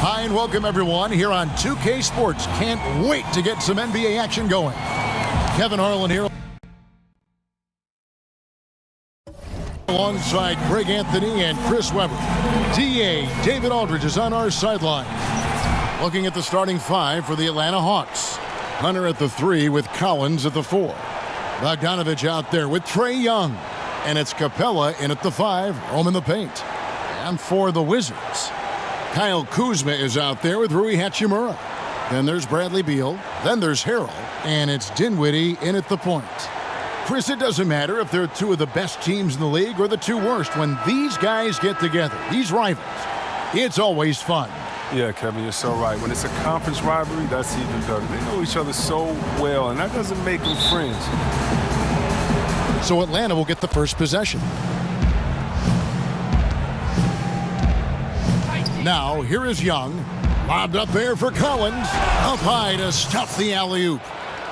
Hi and welcome everyone here on 2K Sports. Can't wait to get some NBA action going. Kevin Harlan here alongside Greg Anthony and Chris Webber. DA David Aldridge is on our sideline. Looking at the starting five for the Atlanta Hawks. Hunter at the 3 with Collins at the 4. Bogdanovich out there with Trae Young. And it's Capella in at the 5, roaming the paint. And for the Wizards, Kyle Kuzma is out there with Rui Hachimura. Then there's Bradley Beal. Then there's Harrell. And it's Dinwiddie in at the point. Chris, it doesn't matter if they're two of the best teams in the league or the two worst. When these guys get together, these rivals, it's always fun. Yeah, Kevin, you're so right. When it's a conference rivalry, that's even better. They know each other so well, and that doesn't make them friends. So Atlanta will get the first possession. Now, here is Young. Lobbed up there for Collins. Up high to stuff the alley-oop.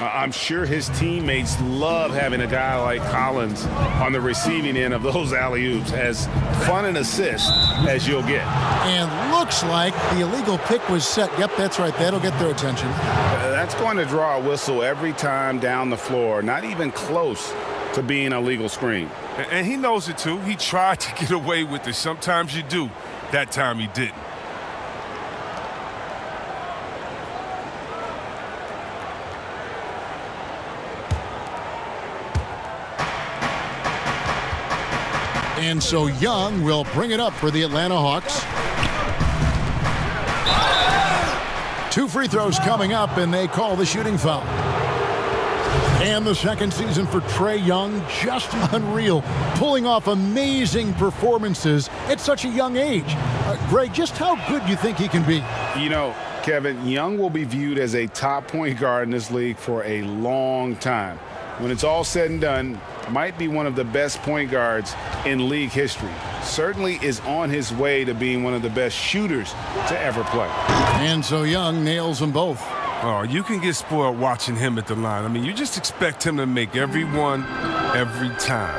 I'm sure his teammates love having a guy like Collins on the receiving end of those alley-oops. As fun an assist as you'll get. And looks like the illegal pick was set. Yep, that's right. That'll get their attention. That's going to draw a whistle every time down the floor. Not even close to being a legal screen. And he knows it, too. He tried to get away with it. Sometimes you do. That time he didn't. And so Young will bring it up for the Atlanta Hawks. 2 free throws coming up, and they call the shooting foul. And the second season for Trae Young, just unreal. Pulling off amazing performances at such a young age. Greg, just how good do you think he can be? You know, Kevin, Young will be viewed as a top point guard in this league for a long time. When it's all said and done, might be one of the best point guards in league history. Certainly is on his way to being one of the best shooters to ever play. And so Young nails them both. Oh, you can get spoiled watching him at the line. I mean, you just expect him to make every one, every time.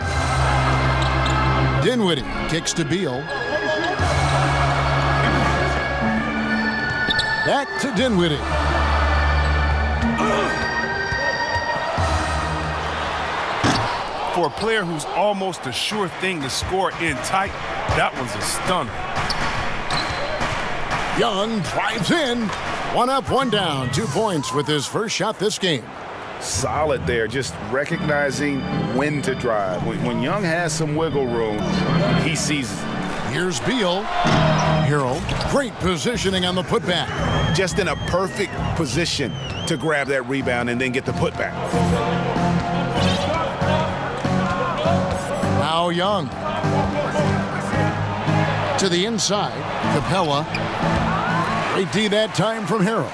Dinwiddie kicks to Beal. Back to Dinwiddie. For a player who's almost a sure thing to score in tight, that was a stunner. Young drives in. 1 up, 1 down. 2 points with his first shot this game. Solid there, just recognizing when to drive. When Young has some wiggle room, he sees it. Here's Beal. Harrell, great positioning on the putback. Just in a perfect position to grab that rebound and then get the putback. Now Young. To the inside. Capella. Great D that time from Harrell.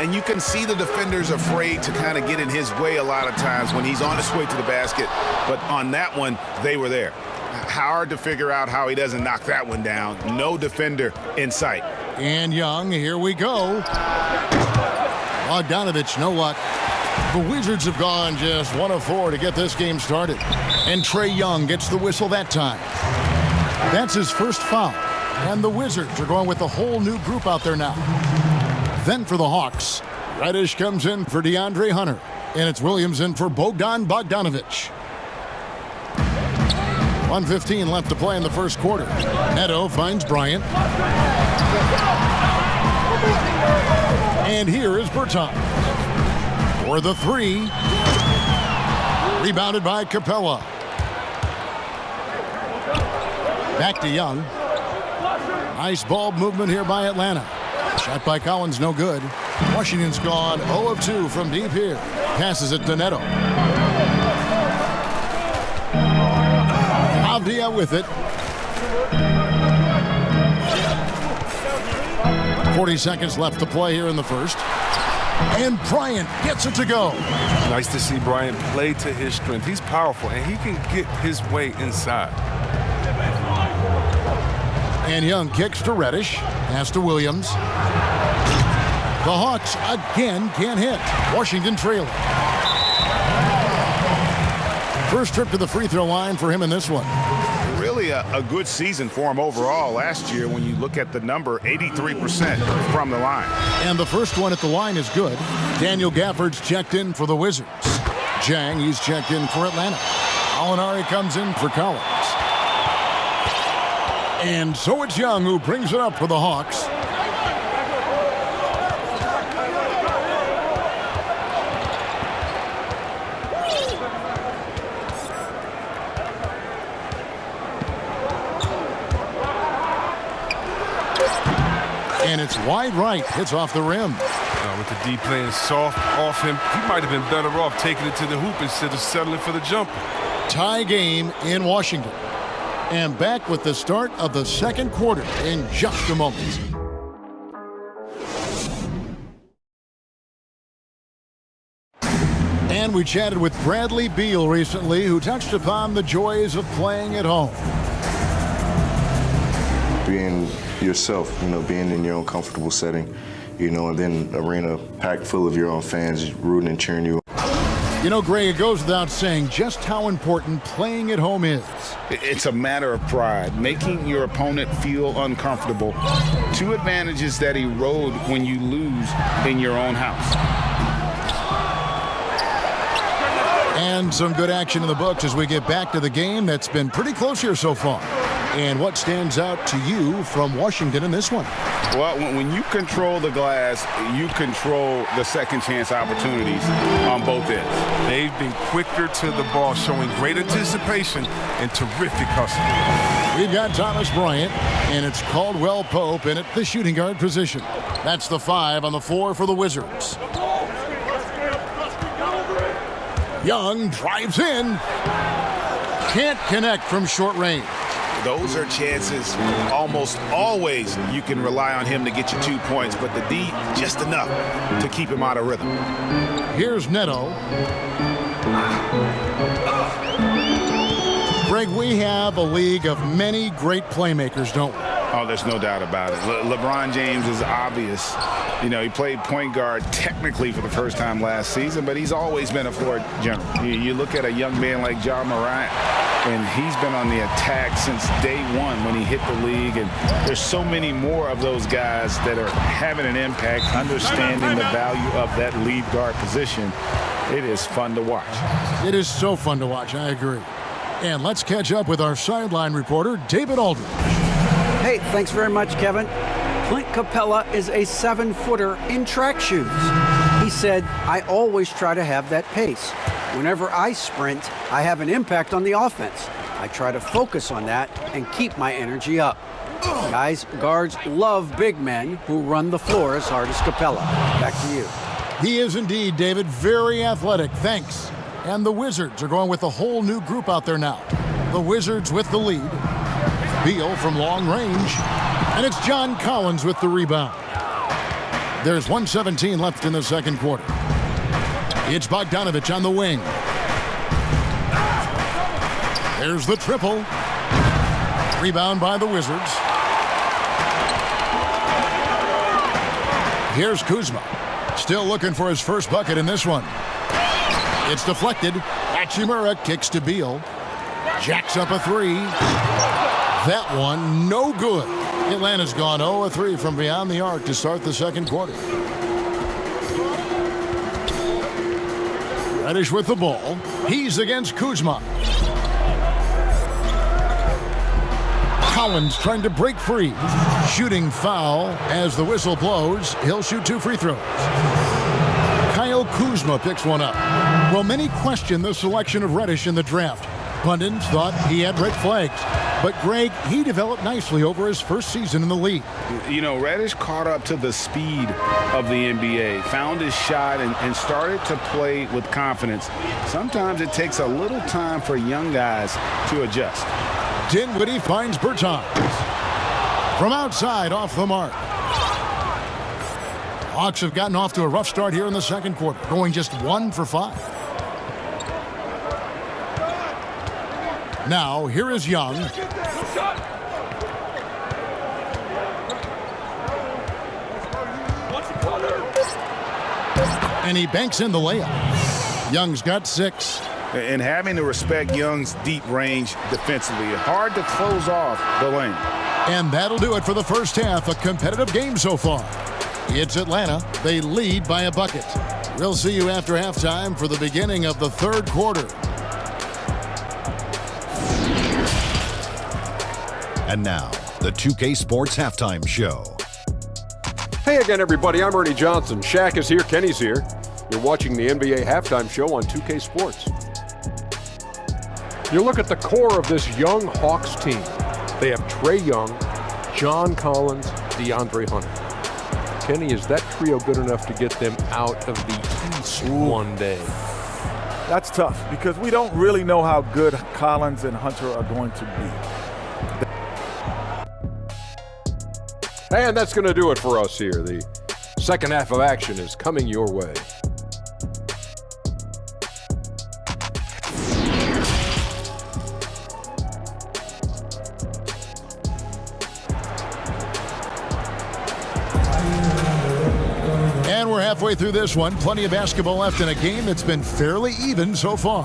And you can see the defenders afraid to kind of get in his way a lot of times when he's on his way to the basket. But on that one, they were there. Hard to figure out how he doesn't knock that one down. No defender in sight. And Young, here we go. Bogdanovich, no luck. The Wizards have gone just 1 of 4 to get this game started. And Trae Young gets the whistle that time. That's his first foul. And the Wizards are going with a whole new group out there now. Then for the Hawks, Reddish comes in for DeAndre Hunter. And it's Williams in for Bogdanovich. 1:15 left to play in the first quarter. Neto finds Bryant. And here is Bertans. For the 3. Rebounded by Capella. Back to Young. Nice ball movement here by Atlanta. Shot by Collins, no good. Washington's gone 0 of 2 from deep here. Passes it to Neto. Avdia with it. 40 seconds left to play here in the first. And Bryant gets it to go. Nice to see Bryant play to his strength. He's powerful, and he can get his way inside. And Young kicks to Reddish. Pass to Williams. The Hawks again can't hit. Washington trailing. First trip to the free throw line for him in this one. Really a good season for him overall last year when you look at the number, 83% from the line. And the first one at the line is good. Daniel Gafford's checked in for the Wizards. Jang, he's checked in for Atlanta. Alinari comes in for Collins. And so it's Young who brings it up for the Hawks. And it's wide right. Hits off the rim. With the D playing soft off him, he might have been better off taking it to the hoop instead of settling for the jumper. Tie game in Washington. And back with the start of the second quarter in just a moment. And we chatted with Bradley Beal recently, who touched upon the joys of playing at home. Being yourself, being in your own comfortable setting, and then arena packed full of your own fans rooting and cheering you. Greg, it goes without saying just how important playing at home is. It's a matter of pride, making your opponent feel uncomfortable. Two advantages that erode when you lose in your own house. And some good action in the books as we get back to the game that's been pretty close here so far. And what stands out to you from Washington in this one? Well, when you control the glass, you control the second chance opportunities on both ends. They've been quicker to the ball, showing great anticipation and terrific hustle. We've got Thomas Bryant, and it's Caldwell Pope in at the shooting guard position. That's the 5 on the floor for the Wizards. Young drives in. Can't connect from short range. Those are chances almost always you can rely on him to get you 2 points, but the D just enough to keep him out of rhythm. Here's Neto. Greg, we have a league of many great playmakers, don't we? Oh, there's no doubt about it. LeBron James is obvious. He played point guard technically for the first time last season, but he's always been a floor general. You look at a young man like Ja Morant, and he's been on the attack since day one when he hit the league. And there's so many more of those guys that are having an impact, understanding the value of that lead guard position. It is fun to watch. It is so fun to watch, I agree. And let's catch up with our sideline reporter, David Aldridge. Hey, thanks very much, Kevin. Clint Capella is a 7-footer in track shoes. He said, I always try to have that pace. Whenever I sprint, I have an impact on the offense. I try to focus on that and keep my energy up. Guys, guards love big men who run the floor as hard as Capella. Back to you. He is indeed, David, very athletic. Thanks. And the Wizards are going with a whole new group out there now. The Wizards with the lead. Beal from long range. And it's John Collins with the rebound. There's 1:17 left in the second quarter. It's Bogdanovich on the wing. There's the triple. Rebound by the Wizards. Here's Kuzma. Still looking for his first bucket in this one. It's deflected. Hachimura kicks to Beal. Jacks up a 3. That one, no good. Atlanta's gone 0-3 from beyond the arc to start the second quarter. Reddish with the ball. He's against Kuzma. Collins trying to break free. Shooting foul as the whistle blows. He'll shoot 2 free throws. Kyle Kuzma picks one up. Well, many question the selection of Reddish in the draft. Pundits thought he had red flags. But, Greg, he developed nicely over his first season in the league. Reddish caught up to the speed of the NBA, found his shot, and started to play with confidence. Sometimes it takes a little time for young guys to adjust. Dinwiddie finds Bertans. From outside, off the mark. Hawks have gotten off to a rough start here in the second quarter, going just 1 for 5. Now, here is Young. And he banks in the layup. Young's got 6. and having to respect Young's deep range defensively. Hard to close off the lane. And that'll do it for the first half. A competitive game so far. It's Atlanta. They lead by a bucket. We'll see you after halftime for the beginning of the third quarter. And now, the 2K Sports Halftime Show. Hey again, everybody. I'm Ernie Johnson. Shaq is here. Kenny's here. You're watching the NBA Halftime Show on 2K Sports. You look at the core of this young Hawks team. They have Trae Young, John Collins, DeAndre Hunter. Kenny, is that trio good enough to get them out of the East one day? That's tough because we don't really know how good Collins and Hunter are going to be. And that's going to do it for us here. The second half of action is coming your way. And we're halfway through this one. Plenty of basketball left in a game that's been fairly even so far.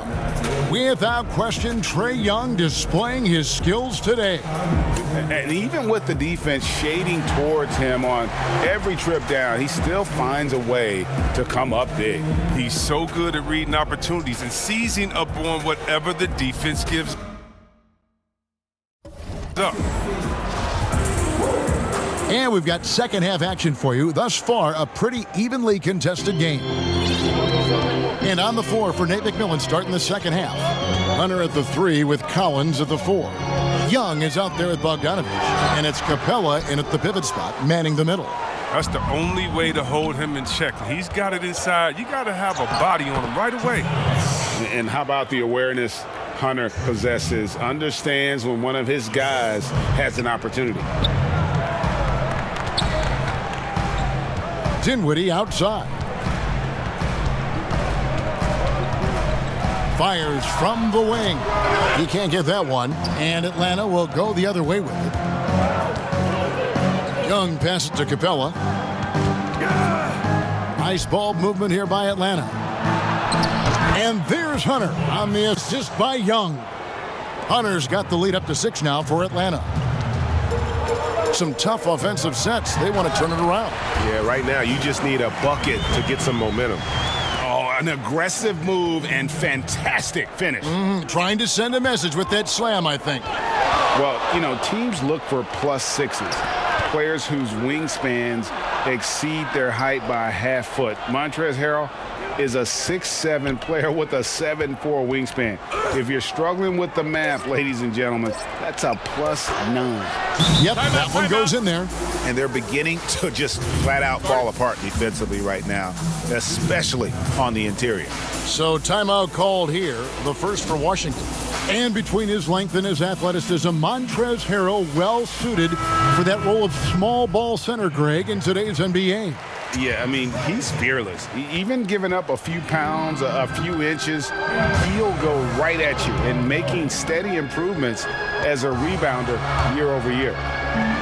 Without question, Trae Young displaying his skills today. And even with the defense shading towards him on every trip down, he still finds a way to come up big. He's so good at reading opportunities and seizing up on whatever the defense gives up. And we've got second half action for you. Thus far, a pretty evenly contested game. And on the floor for Nate McMillan starting the second half. Hunter at the 3 with Collins at the 4. Young is out there at Bogdanovich, and it's Capella in at the pivot spot, manning the middle. That's the only way to hold him in check. He's got it inside. You got to have a body on him right away. And how about the awareness Hunter possesses? Understands when one of his guys has an opportunity. Dinwiddie outside. Fires from the wing. He can't get that one, and Atlanta will go the other way with it. Young passes to Capella. Nice ball movement here by Atlanta. And there's Hunter on the assist by Young. Hunter's got the lead up to 6 now for Atlanta. Some tough offensive sets. They want to turn it around. Yeah, right now you just need a bucket to get some momentum. An aggressive move and fantastic finish. Trying to send a message with that slam, I think. Well, you know, teams look for +6s, players whose wingspans exceed their height by a half foot. Montrezl Harrell is a 6'7" player with a 7'4" wingspan. If you're struggling with the math, ladies and gentlemen, that's a +9. Yep, that one goes in there. And they're beginning to just flat out fall apart defensively right now, especially on the interior. So timeout called here, the first for Washington. And between his length and his athleticism, Montrezl Harrell well suited for that role of small ball center, Greg, in today's NBA. Yeah, I mean, he's fearless. Even giving up a few pounds, a few inches, he'll go right at you and making steady improvements as a rebounder year over year.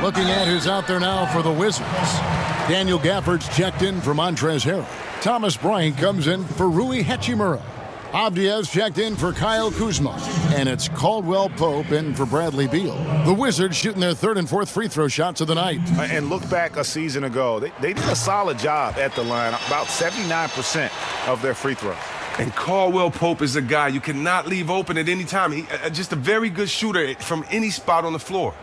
Looking at who's out there now for the Wizards. Daniel Gafford's checked in for Montrezl Harrell. Thomas Bryant comes in for Rui Hachimura. Abdias checked in for Kyle Kuzma. And it's Caldwell Pope in for Bradley Beal. The Wizards shooting their 3rd and 4th free throw shots of the night. And look back a season ago, they did a solid job at the line, about 79% of their free throws. And Caldwell Pope is a guy you cannot leave open at any time. He just a very good shooter from any spot on the floor.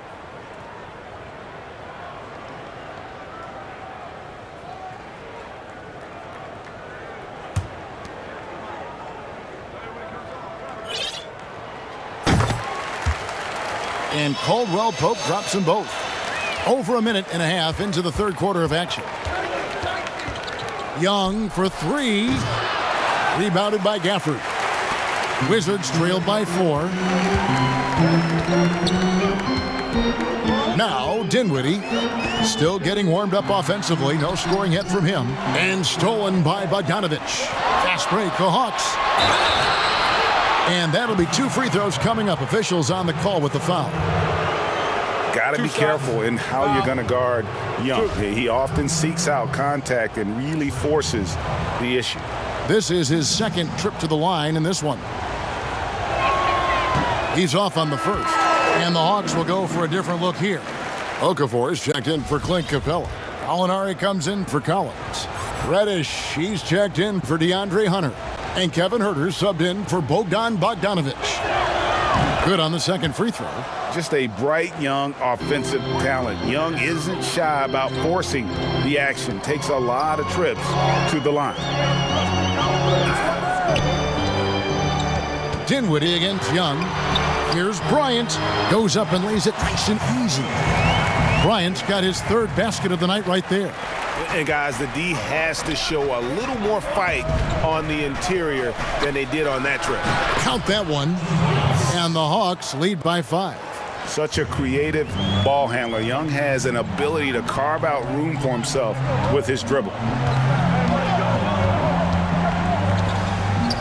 And Caldwell Pope drops them both. Over a minute and a half into the third quarter of action. Young for 3. Rebounded by Gafford. Wizards trailed by 4. Now Dinwiddie still getting warmed up offensively. No scoring yet from him. And stolen by Bogdanovich. Fast break, the Hawks. And that'll be 2 free throws coming up. Officials on the call with the foul. Got to be careful in how you're going to guard Young. He often seeks out contact and really forces the issue. This is his 2nd trip to the line in this one. He's off on the first. And the Hawks will go for a different look here. Okafor is checked in for Clint Capella. Alinari comes in for Collins. Reddish, he's checked in for DeAndre Hunter. And Kevin Huerter subbed in for Bogdan Bogdanovic. Good on the second free throw. Just a bright, young, offensive talent. Young isn't shy about forcing the action. Takes a lot of trips to the line. Dinwiddie against Young. Here's Bryant. Goes up and lays it nice and easy. Bryant's got his third basket of the night right there. And guys, the D has to show a little more fight on the interior than they did on that trip. Count that one. And the Hawks lead by 5. Such a creative ball handler. Young has an ability to carve out room for himself with his dribble.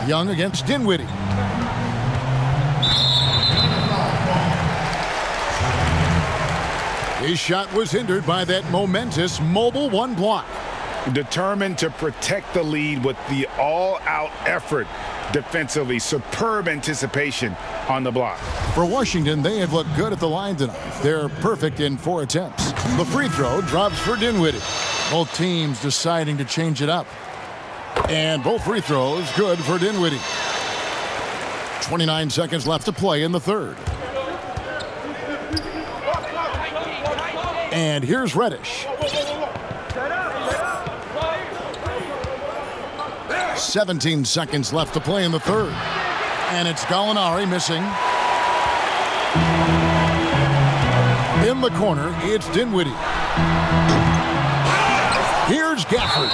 Young against Dinwiddie. His shot was hindered by that momentous mobile one block. Determined to protect the lead with the all-out effort defensively. Superb anticipation on the block. For Washington, they have looked good at the line tonight. They're perfect in 4 attempts. The free throw drops for Dinwiddie. Both teams deciding to change it up. And both free throws good for Dinwiddie. 29 seconds left to play in the third. And here's Reddish. 17 seconds left to play in the third. And it's Gallinari missing. In the corner, it's Dinwiddie. Here's Gafford.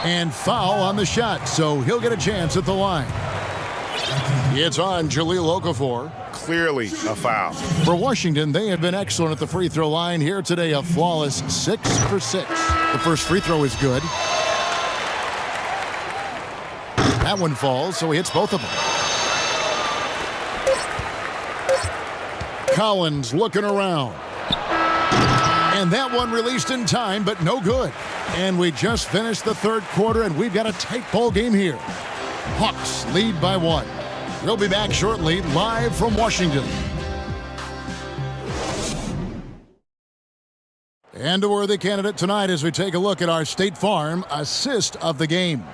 And foul on the shot, so he'll get a chance at the line. It's on Jahlil Okafor. Clearly a foul. For Washington, they have been excellent at the free throw line here today. A flawless 6 for 6. The first free throw is good. That one falls, so he hits both of them. Collins looking around. And that one released in time, but no good. And we just finished the third quarter, and we've got a tight ball game here. Hawks lead by 1. We'll be back shortly, live from Washington. And a worthy candidate tonight as we take a look at our State Farm assist of the game.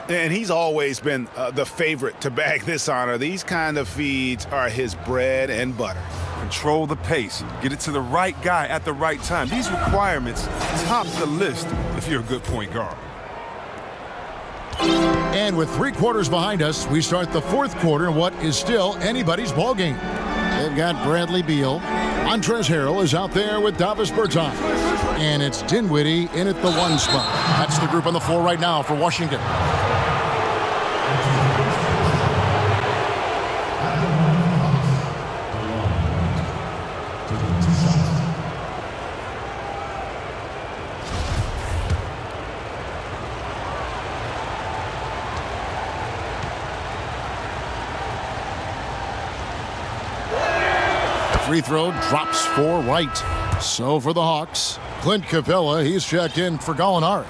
And he's always been the favorite to bag this honor. These kind of feeds are his bread and butter. Control the pace. Get it to the right guy at the right time. These requirements top the list if you're a good point guard. And with 3 quarters behind us, we start the fourth quarter in what is still anybody's ball game. They've got Bradley Beal. Montrezl Harrell is out there with Davis Bertans. And it's Dinwiddie in at the 1 spot. That's the group on the floor right now for Washington. Free throw drops for Wright. So for the Hawks, Clint Capella, he's checked in for Gallinari.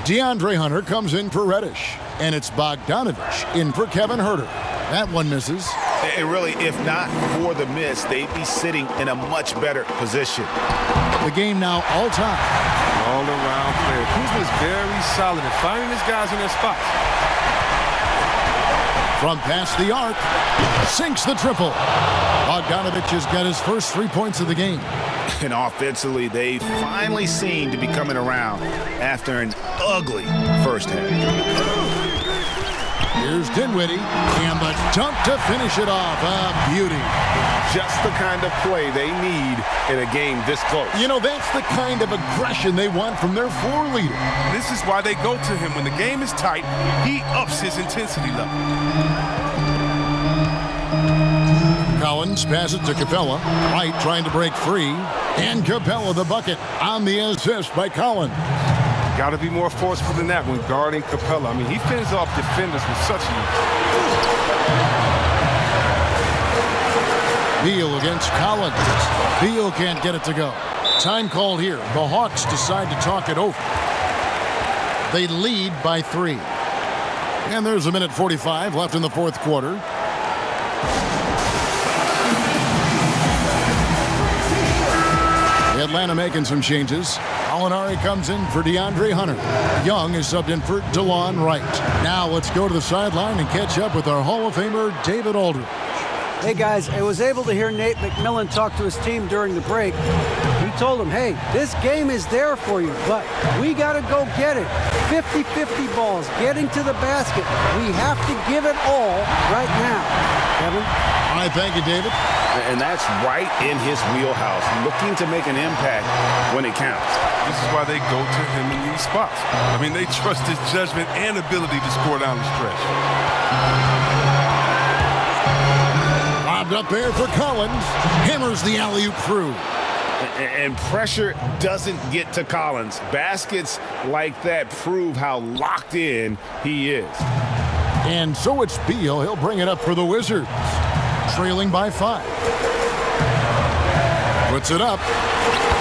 DeAndre Hunter comes in for Reddish. And it's Bogdanovic in for Kevin Huerter. That one misses. And really, if not for the miss, they'd be sitting in a much better position. The game now all-time. All-around player. Kuzma's very solid at finding his guys in their spots. From past the arc, sinks the triple. Bogdanovic has got his first 3 points of the game. And offensively, they finally seem to be coming around after an ugly first half. Here's Dinwiddie, and the dunk to finish it off. A beauty. Just the kind of play they need in a game this close. You know, that's the kind of aggression they want from their floor leader. This is why they go to him. When the game is tight, he ups his intensity level. Collins passes to Capella. Wright trying to break free. And Capella the bucket on the assist by Collins. Got to be more forceful than that when guarding Capella. I mean, he fends off defenders with such ease. Beal against Collins. Beal can't get it to go. Time called here. The Hawks decide to talk it over. They lead by 3. And there's a minute 45 left in the fourth quarter. Atlanta making some changes. Molinari comes in for DeAndre Hunter. Young is subbed in for DeLon Wright. Now let's go to the sideline and catch up with our Hall of Famer, David Aldridge. Hey guys, I was able to hear Nate McMillan talk to his team during the break. He told them, hey, this game is there for you, but we got to go get it. 50-50 balls, getting to the basket. We have to give it all right now. Kevin? All right, thank you, David. And that's right in his wheelhouse, looking to make an impact when it counts. This is why they go to him in these spots. I mean, they trust his judgment and ability to score down the stretch. Lobbed up there for Collins. Hammers the alley-oop through. And pressure doesn't get to Collins. Baskets like that prove how locked in he is. And so it's Beal. He'll bring it up for the Wizards. Trailing by 5. Puts it up.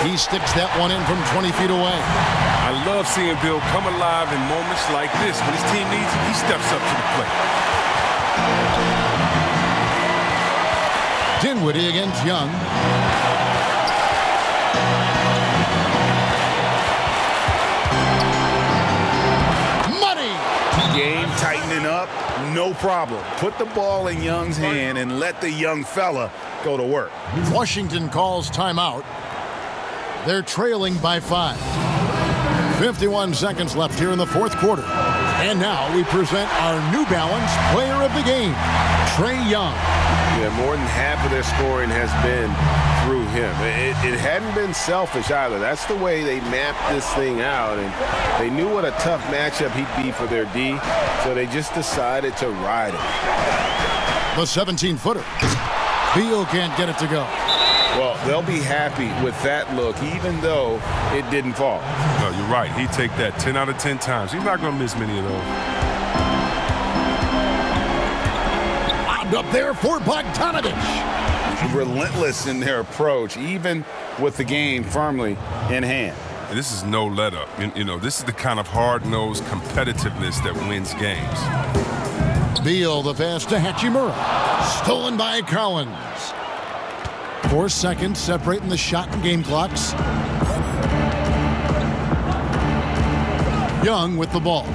He sticks that one in from 20 feet away. I love seeing Bill come alive in moments like this. When his team needs him, he steps up to the plate. Dinwiddie against Young. Game tightening up, no problem. Put the ball in Young's hand and let the young fella go to work. Washington calls timeout. They're trailing by 5. 51 seconds left here in the fourth quarter. And now we present our New Balance player of the game, Trae Young. Yeah, more than half of their scoring has been through him. It hadn't been selfish either. That's the way they mapped this thing out, and they knew what a tough matchup he'd be for their D, so they just decided to ride it. The 17-footer. Beal can't get it to go. Well, they'll be happy with that look, even though it didn't fall. No, you're right. He'd take that 10 out of 10 times. He's not going to miss many of those. Up there for Bogdanovich. Relentless in their approach, even with the game firmly in hand. And this is no let-up. You know, this is the kind of hard-nosed competitiveness that wins games. Beal, the pass to Hachimura. Stolen by Collins. 4 seconds separating the shot and game clocks. Young with the ball.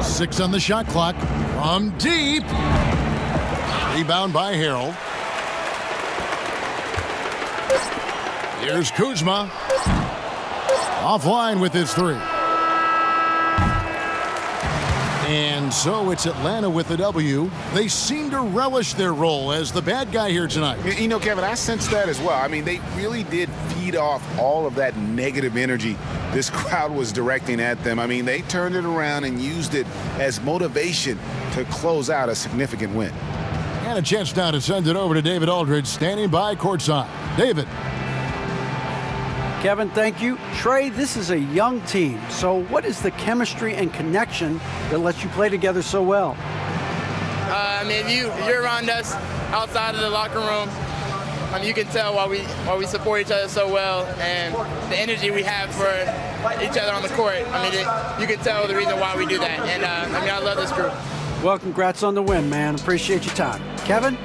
Six on the shot clock. From deep. Rebound by Harrell. Here's Kuzma. Offline with his 3. And so it's Atlanta with the W. They seem to relish their role as the bad guy here tonight. You know, Kevin, I sense that as well. I mean, they really did feed off all of that negative energy this crowd was directing at them. I mean, they turned it around and used it as motivation to close out a significant win. And a chance now to send it over to David Aldridge, standing by courtside. David. Kevin, thank you. Trae, this is a young team. So what is the chemistry and connection that lets you play together so well? I mean, if you're around us outside of the locker room, I mean, you can tell why we support each other so well, and the energy we have for each other on the court. I mean, you can tell the reason why we do that. And I mean, I love this group. Well, congrats on the win, man. Appreciate your time. Kevin?